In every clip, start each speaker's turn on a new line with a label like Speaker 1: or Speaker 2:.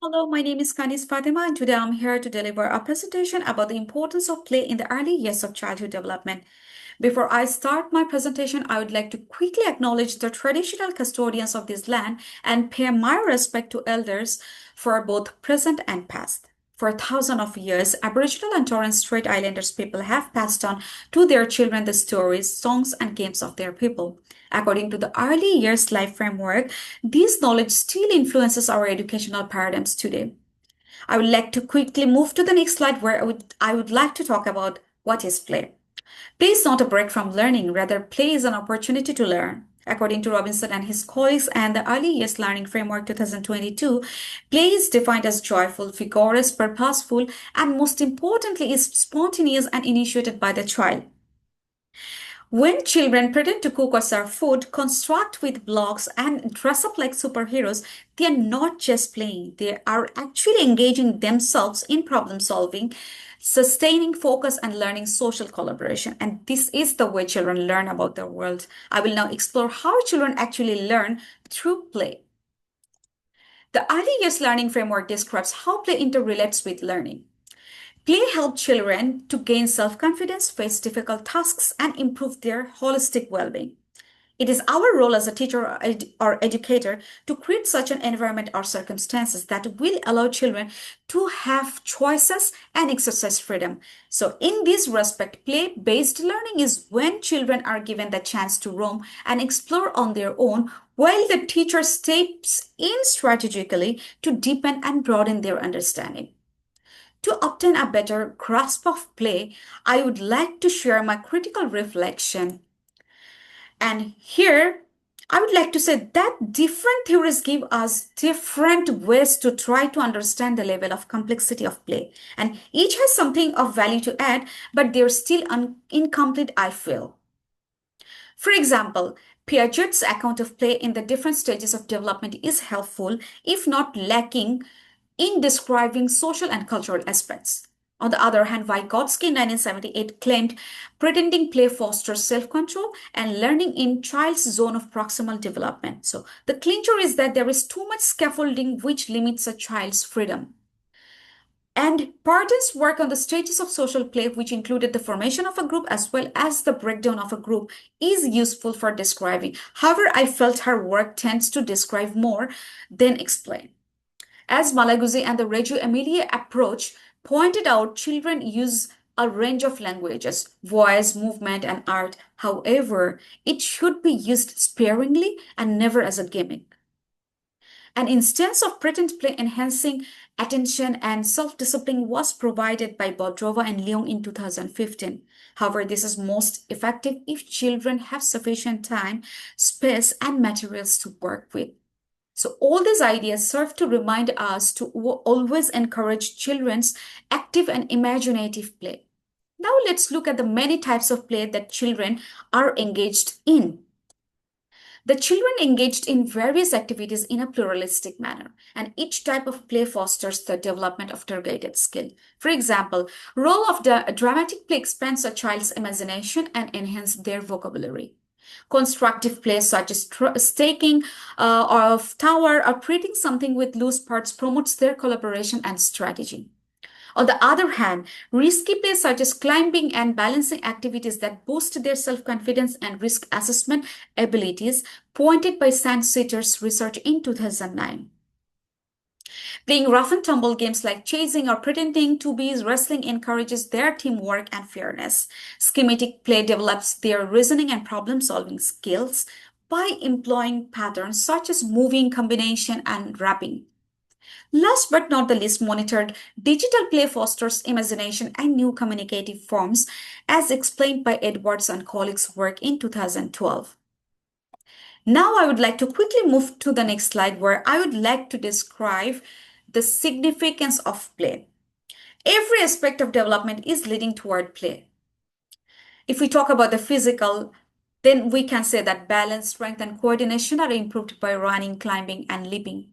Speaker 1: Hello, my name is Kanis Fatima, and today I'm here to deliver a presentation about the importance of play in the early years of childhood development. Before I start my presentation, I would like to quickly acknowledge the traditional custodians of this land and pay my respect to elders for both present and past. For thousands of years, Aboriginal and Torres Strait Islanders people have passed on to their children the stories, songs, and games of their people. According to the Early Years Life Framework, this knowledge still influences our educational paradigms today. I would like to quickly move to the next slide where I would like to talk about what is play. Play is not a break from learning, rather, play is an opportunity to learn. According to Robinson and his colleagues and the Early Years Learning Framework 2022, play is defined as joyful, vigorous, purposeful, and most importantly, is spontaneous and initiated by the child. When children pretend to cook or serve food, construct with blocks, and dress up like superheroes, they are not just playing, they are actually engaging themselves in problem solving, sustaining focus, and learning social collaboration. And this is the way children learn about the world. I will now explore how children actually learn through play. The Early Years Learning Framework describes how play interrelates with learning. Play helps children to gain self confidence, face difficult tasks, and improve their holistic well being. It is our role as a teacher or educator to create such an environment or circumstances that will allow children to have choices and exercise freedom. So, in this respect, play based learning is when children are given the chance to roam and explore on their own, while the teacher steps in strategically to deepen and broaden their understanding. To obtain a better grasp of play, I would like to share my critical reflection. And here, I would like to say that different theories give us different ways to try to understand the level of complexity of play. And each has something of value to add, but they're still incomplete, I feel. For example, Piaget's account of play in the different stages of development is helpful, if not lacking, in describing social and cultural aspects. On the other hand, Vygotsky in 1978 claimed pretending play fosters self-control and learning in child's zone of proximal development. So the clincher is that there is too much scaffolding which limits a child's freedom. And Parton's work on the stages of social play, which included the formation of a group as well as the breakdown of a group, is useful for describing. However, I felt her work tends to describe more than explain. As Malaguzzi and the Reggio Emilia approach pointed out, children use a range of languages, voice, movement, and art. However, it should be used sparingly and never as a gimmick. An instance of pretend play enhancing attention and self-discipline was provided by Bodrova and Leung in 2015. However, this is most effective if children have sufficient time, space, and materials to work with. So all these ideas serve to remind us to always encourage children's active and imaginative play. Now let's look at the many types of play that children are engaged in. The children engaged in various activities in a pluralistic manner, and each type of play fosters the development of targeted skill. For example, role of the dramatic play expands a child's imagination and enhances their vocabulary. Constructive play such as staking of tower or creating something with loose parts promotes their collaboration and strategy. On the other hand, risky play such as climbing and balancing activities that boost their self-confidence and risk assessment abilities, pointed by Sandsitters research in 2009. Playing rough and tumble games like chasing or pretending to be wrestling encourages their teamwork and fairness. Schematic play develops their reasoning and problem solving skills by employing patterns such as moving, combination, and wrapping. Last but not the least, monitored digital play fosters imagination and new communicative forms, as explained by Edwards and colleagues' work in 2012. Now, I would like to quickly move to the next slide where I would like to describe the significance of play. Every aspect of development is leading toward play. If we talk about the physical, then we can say that balance, strength, and coordination are improved by running, climbing, and leaping.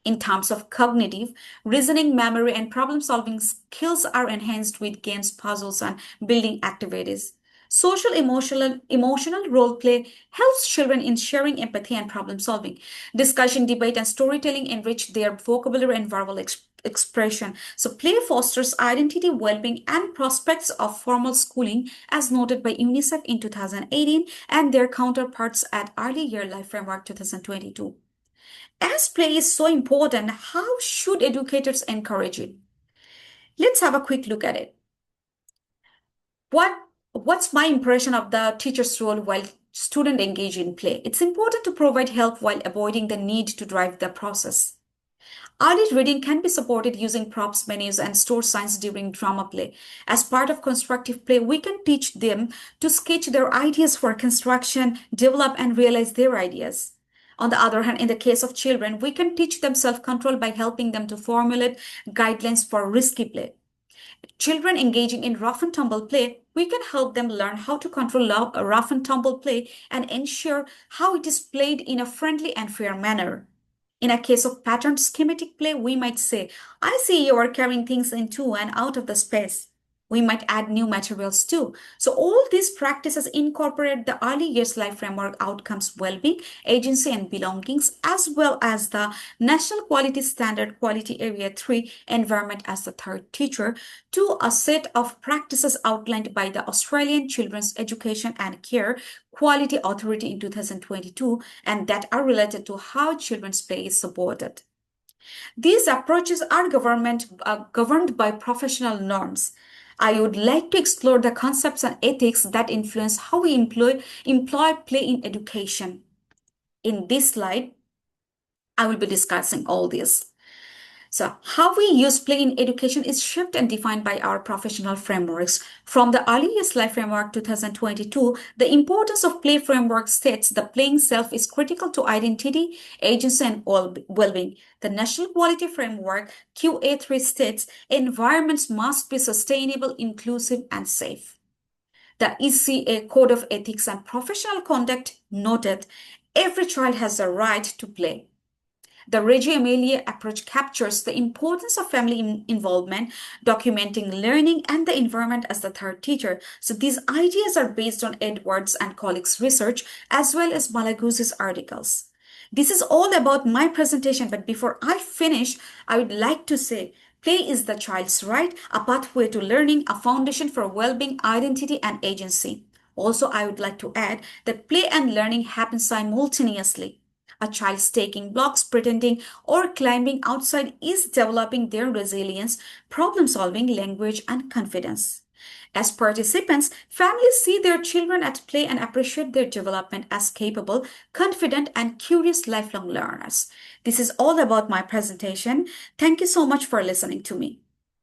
Speaker 1: In terms of cognitive, reasoning, memory, and problem-solving skills are enhanced with games, puzzles, and building activities. Social emotional role play helps children in sharing empathy and problem solving. Discussion, debate, and storytelling enrich their vocabulary and verbal expression. So, play fosters identity, well being, and prospects of formal schooling, as noted by UNICEF in 2018 and their counterparts at Early Year Life Framework 2022. As play is so important, how should educators encourage it? Let's have a quick look at it. What's my impression of the teacher's role while student engage in play? It's important to provide help while avoiding the need to drive the process. Early reading can be supported using props, menus, and store signs during drama play. As part of constructive play, we can teach them to sketch their ideas for construction, develop and realize their ideas. On the other hand, in the case of children, we can teach them self-control by helping them to formulate guidelines for risky play. Children engaging in rough and tumble play, we can help them learn how to control rough and tumble play and ensure how it is played in a friendly and fair manner. In a case of patterned schematic play, we might say, I see you are carrying things into and out of the space. We might add new materials too. So all these practices incorporate the early years life framework outcomes, well-being, agency and belongings, as well as the National Quality Standard Quality Area 3 environment as the third teacher to a set of practices outlined by the Australian Children's Education and Care Quality Authority in 2022 and that are related to how children's play is supported. These approaches are governed by professional norms. I would like to explore the concepts and ethics that influence how we employ play in education. In this slide, I will be discussing all this. So, how we use play in education is shaped and defined by our professional frameworks. From the Earliest Life Framework 2022, the importance of play framework states the playing self is critical to identity, agency, and well-being. The National Quality Framework QA3 states environments must be sustainable, inclusive, and safe. The ECA Code of Ethics and Professional Conduct noted every child has a right to play. The Reggio Emilia approach captures the importance of family involvement, documenting learning and the environment as the third teacher. So these ideas are based on Edwards and colleagues' research as well as Malaguzzi's articles. This is all about my presentation, but before I finish, I would like to say play is the child's right, a pathway to learning, a foundation for well-being, identity, and agency. Also, I would like to add that play and learning happen simultaneously. A child staking blocks, pretending, or climbing outside is developing their resilience, problem solving, language, and confidence. As participants, families see their children at play and appreciate their development as capable, confident, and curious lifelong learners. This is all about my presentation. Thank you so much for listening to me.